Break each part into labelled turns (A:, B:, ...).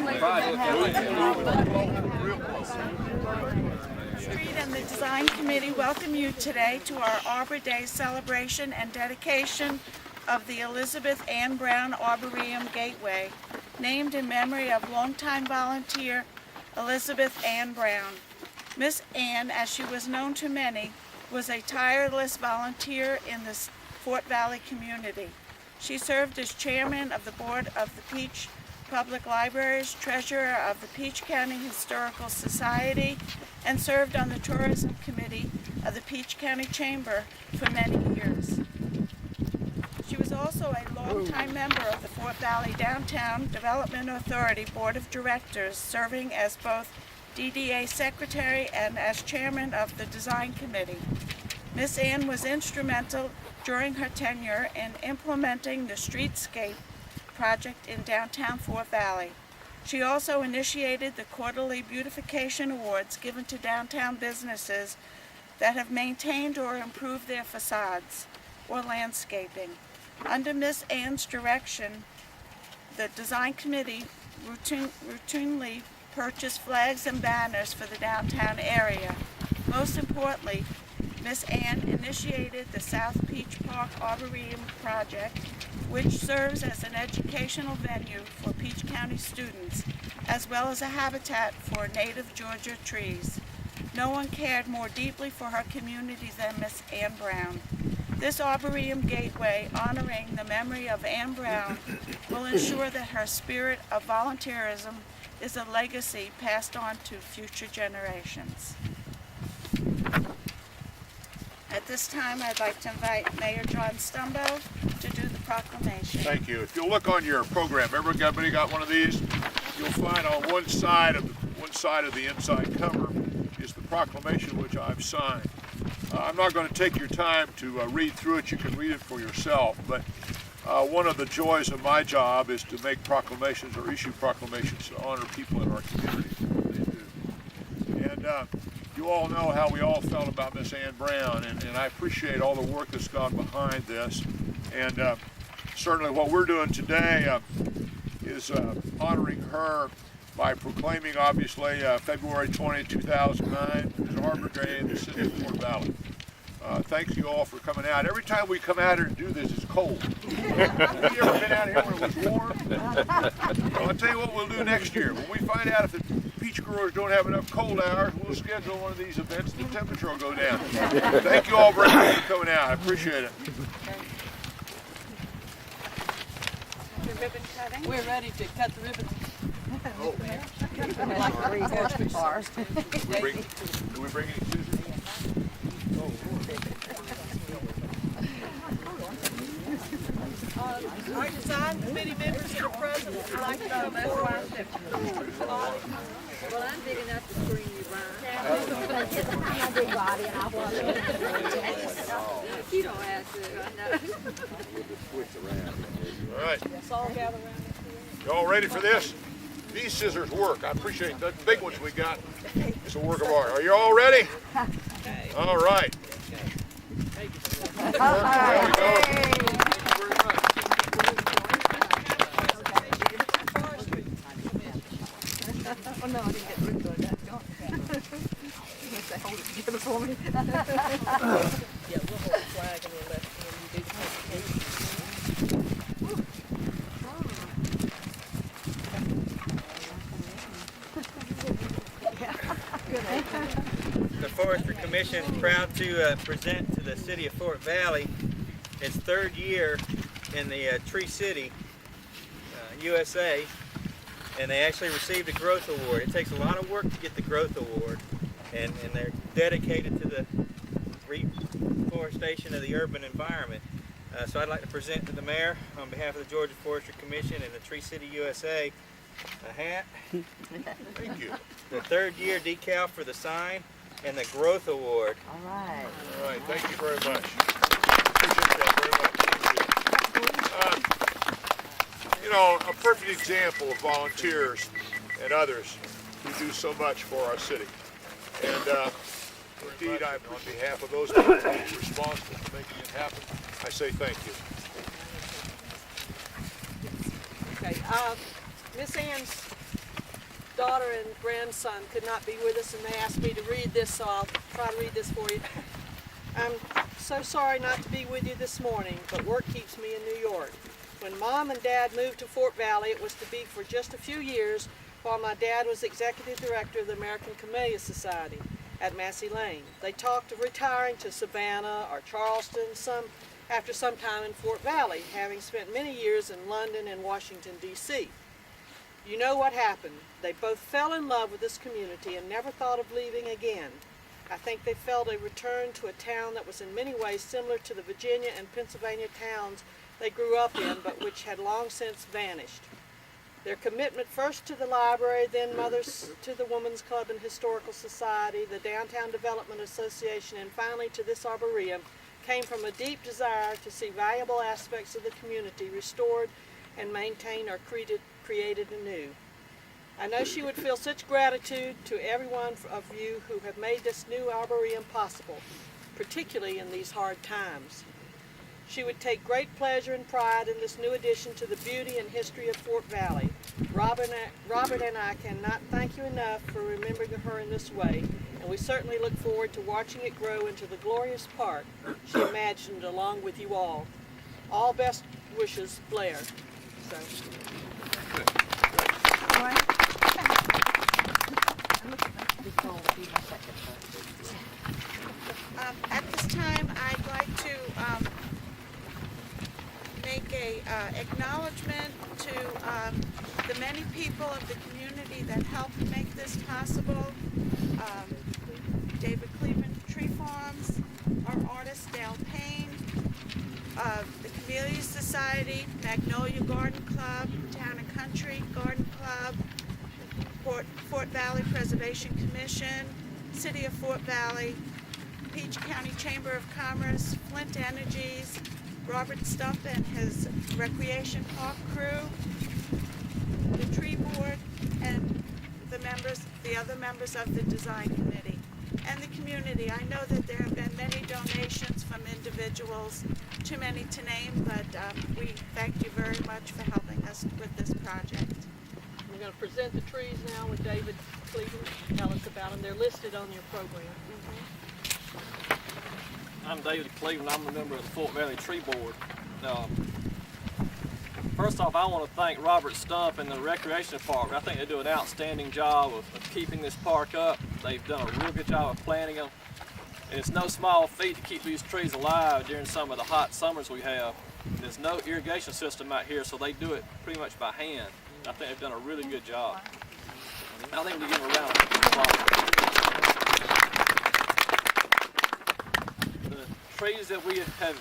A: Street and the Design Committee welcome you today to our Arbor Day celebration and dedication of the Elizabeth Ann Brown Arboretum Gateway, named in memory of longtime volunteer Elizabeth Ann Brown. Miss Ann, as she was known to many, was a tireless volunteer in the Fort Valley community. She served as chairman of the board of the Peach Public Libraries, treasurer of the Peach County Historical Society, and served on the tourism committee of the Peach County Chamber for many years. She was also a longtime member of the Fort Valley Downtown Development Authority Board of Directors, serving as both DDA Secretary and as chairman of the Design Committee. Miss Ann was instrumental during her tenure in implementing the streetscape project in downtown Fort Valley. She also initiated the quarterly beautification awards given to downtown businesses that have maintained or improved their facades or landscaping. Under Miss Ann's direction, the Design Committee routinely purchased flags and banners for the downtown area. Most importantly, Miss Ann initiated the South Peach Park Arboretum project, which serves as an educational venue for Peach County students, as well as a habitat for native Georgia trees. No one cared more deeply for her community than Miss Ann Brown. This Arboretum Gateway, honoring the memory of Ann Brown, will ensure that her spirit of volunteerism is a legacy passed on to future generations. At this time, I'd like to invite Mayor John Stumbo to do the proclamation.
B: Thank you. If you'll look on your program, everybody got one of these? You'll find on one side of the inside cover is the proclamation which I've signed. I'm not going to take your time to read through it. You can read it for yourself. But one of the joys of my job is to make proclamations or issue proclamations to honor people in our community. And you all know how we all felt about Miss Ann Brown, and I appreciate all the work that's gone behind this. And certainly what we're doing today is honoring her by proclaiming, obviously, February 20, 2009 as Arbor Day in the city of Fort Valley. Thanks you all for coming out. Every time we come out here and do this, it's cold. Have you ever been out here when it was warm? Well, I'll tell you what we'll do next year. When we find out if the peach growers don't have enough cold hours, we'll schedule one of these events and the temperature will go down. Thank you all very much for coming out. I appreciate it.
A: Ribbon cutting?
C: We're ready to cut the ribbon.
B: Oh.
C: Like 3 horse cars.
B: Do we bring any scissors?
A: Our design committee members that are present would like to come forward.
C: Well, I'm big enough to screen you, Brian. You don't have to, I know.
B: All right.
A: Let's all gather around.
B: Y'all ready for this? These scissors work. I appreciate the big ones we got. It's a work of art. Are you all ready? All right. There we go. Thank you very much.
C: Oh, no, I didn't get rid of that. They hold it together for me. Yeah, we'll hold the flag and we'll let you do the
D: The Forestry Commission is proud to present to the city of Fort Valley its 3rd year in the Tree City, USA, and they actually received a Growth Award. It takes a lot of work to get the Growth Award, and they're dedicated to the reforestation of the urban environment. So I'd like to present to the mayor, on behalf of the Georgia Forestry Commission and the Tree City USA, a hat,
B: Thank you.
D: the 3rd year decal for the sign, and the Growth Award.
C: All right.
B: All right. Thank you very much. Appreciate that very much. You know, a perfect example of volunteers and others who do so much for our city. And indeed, on behalf of those people who are responsible for making it happen, I say thank you.
A: Okay, Miss Ann's
C: daughter and grandson could not be with us, and they asked me to read this, so I'll try to read this for you. I'm so sorry not to be with you this morning, but work keeps me in New York. When Mom and Dad moved to Fort Valley, it was to be for just a few years while my dad was executive director of the American Camellia Society at Massey Lane. They talked of retiring to Savannah or Charleston after some time in Fort Valley, having spent many years in London and Washington, D.C. You know what happened. They both fell in love with this community and never thought of leaving again. I think they felt a return to a town that was in many ways similar to the Virginia and Pennsylvania towns they grew up in, but which had long since vanished. Their commitment first to the library, then mothers to the Women's Club and Historical Society, the Downtown Development Association, and finally to this arboretum came from a deep desire to see valuable aspects of the community restored and maintained or created anew. I know she would feel such gratitude to every one of you who have made this new arboretum possible, particularly in these hard times. She would take great pleasure and pride in this new addition to the beauty and history of Fort Valley. Robert and I cannot thank you enough for remembering her in this way, and we certainly look forward to watching it grow into the glorious park she imagined along with you all. All best wishes, Blair.
A: At this time, I'd like to make a acknowledgement to the many people of the community that helped make this possible. David Cleveland Tree Farms, our artist Dale Payne, the Camellia Society, Magnolia Garden Club, Town and Country Garden Club, Fort Valley Preservation Commission, City of Fort Valley, Peach County Chamber of Commerce, Flint Energies, Robert Stump and his Recreation Park crew, the Tree Board, and the other members of the Design Committee, and the community. I know that there have been many donations from individuals, too many to name, but we thank you very much for helping us with this project.
C: We're going to present the trees now with David Cleveland. Tell us about them. They're listed on your program.
E: I'm David Cleveland. I'm a member of the Fort Valley Tree Board. First off, I want to thank Robert Stump and the Recreation Department. I think they do an outstanding job of keeping this park up. They've done a real good job of planting them. And it's no small feat to keep these trees alive during some of the hot summers we have. There's no irrigation system out here, so they do it pretty much by hand. I think they've done a really good job. I think we give them a round of applause. The trees that we have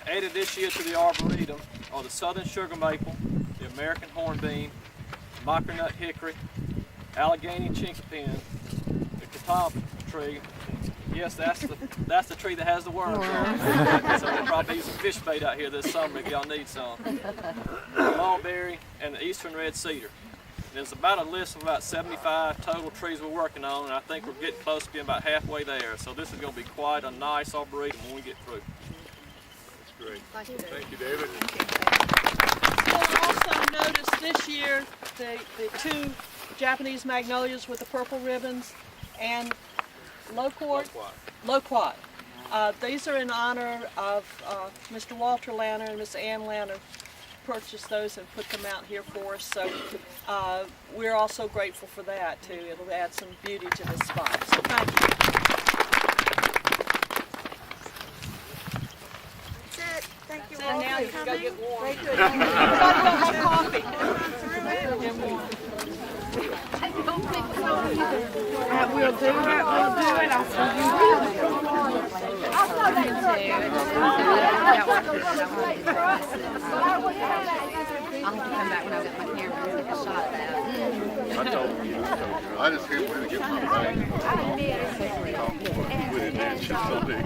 E: added this year to the Arboretum are the Southern Sugar Maple, the American Hornbeam, Mockernut Hickory, Allegheny Chinkapin, the Catawba tree. Yes, that's the tree that has the worms on it. So we'll probably use some fish bait out here this summer if y'all need some. The mulberry and the eastern red cedar. There's about a list of about 75 total trees we're working on, and I think we're getting close to being about halfway there. So this is going to be quite a nice arboretum when we get through.
B: That's great.
C: Thank you, David.
B: Thank you, David.
C: You'll also notice this year the two Japanese magnolias with the purple ribbons and loquat. These are in honor of Mr. Walter Lanner and Miss Ann Lanner. Purchased those and put them out here for us, so we're also grateful for that too. It'll add some beauty to this spot, so thank you.
A: That's it. Thank you
C: And
A: all
C: now
A: for
C: you can go
A: coming.
C: get warm.
A: Very good.
C: Everybody go have coffee.
A: Through it.
F: We'll do it. I'll have to come back when I get my camera and take a shot of that.
B: I told you. I just can't wait to get my bag. Put it in, she's so big.